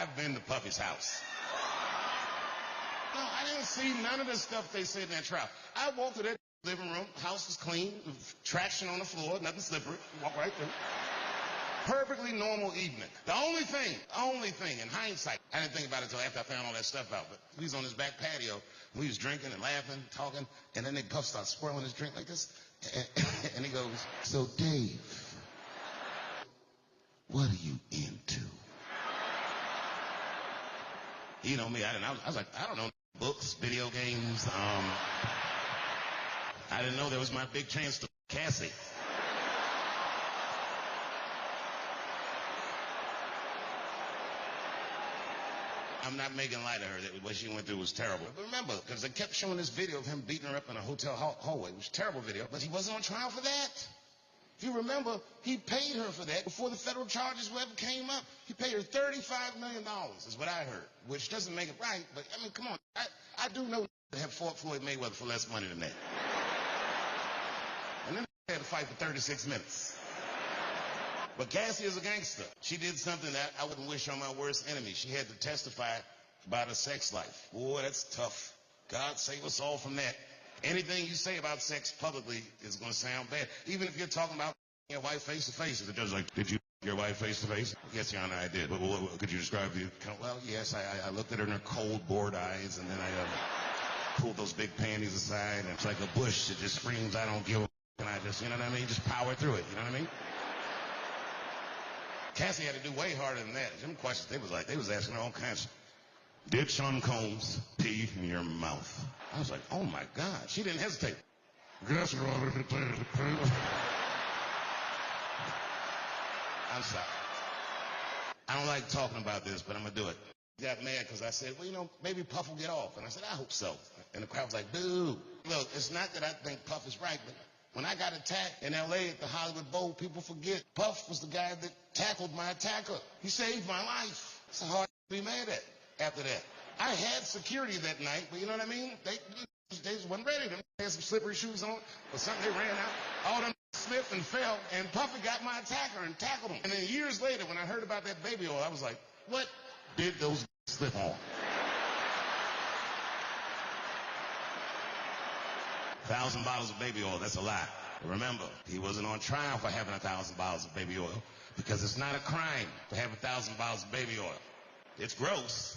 I've been to Puffy's house. No, I didn't see none of the stuff they said in that trial. I walked to that living room, house was clean, traction on the floor, nothing slippery, walk right through. Perfectly normal evening. The only thing, in hindsight, I didn't think about it until after I found all that stuff out, but he was on his back patio, we was drinking and laughing, talking, and then Puff starts swirling his drink like this, and he goes, "So Dave, what are you into?" You know me, I was like, I don't know, books, video games, I didn't know there was my big chance to Cassie. I'm not making light of her. What she went through was terrible. But remember, because they kept showing this video of him beating her up in a hotel hallway. It was a terrible video, but he wasn't on trial for that. If you remember, he paid her for that before the federal charges ever came up. He paid her $35 million, is what I heard, which doesn't make it right, but I mean, come on. I do know they have fought Floyd Mayweather for less money than that. And then they had to fight for 36 minutes. But Cassie is a gangster. She did something that I wouldn't wish on my worst enemy. She had to testify about her sex life. Boy, that's tough. God save us all from that. Anything you say about sex publicly is going to sound bad. Even if you're talking about your wife face to face. The judge's like, "Did you your wife face to face?" "Yes, Your Honor, I did." "But could you describe the..." "Well, yes, I looked at her in her cold, bored eyes, and then I pulled those big panties aside, and it's like a bush that just screams, 'I don't give a f**,' and I just, you know what I mean? Just power through it, you know what I mean? Cassie had to do way harder than that. Them questions, they was asking her all kinds of, "Did Sean Combs pee in your mouth?" I was like, oh my God. She didn't hesitate. "Yes, Your Honor." I'm sorry. I don't like talking about this, but I'm going to do it. He got mad because I said, well, you know, maybe Puff will get off. And I said, I hope so. And the crowd was like, boo. Look, it's not that I think Puff is right, but when I got attacked in L.A. at the Hollywood Bowl, people forget Puff was the guy that tackled my attacker. He saved my life. It's hard to be mad at after that. I had security that night, but you know what I mean? They just wasn't ready. They had some slippery shoes on or something. They ran out. All them slipped and fell, and Puffy got my attacker and tackled him. And then years later, when I heard about that baby oil, I was like, what did those slip on? 1,000 bottles of baby oil, that's a lie. Remember, he wasn't on trial for having 1,000 bottles of baby oil because it's not a crime to have 1,000 bottles of baby oil. It's gross,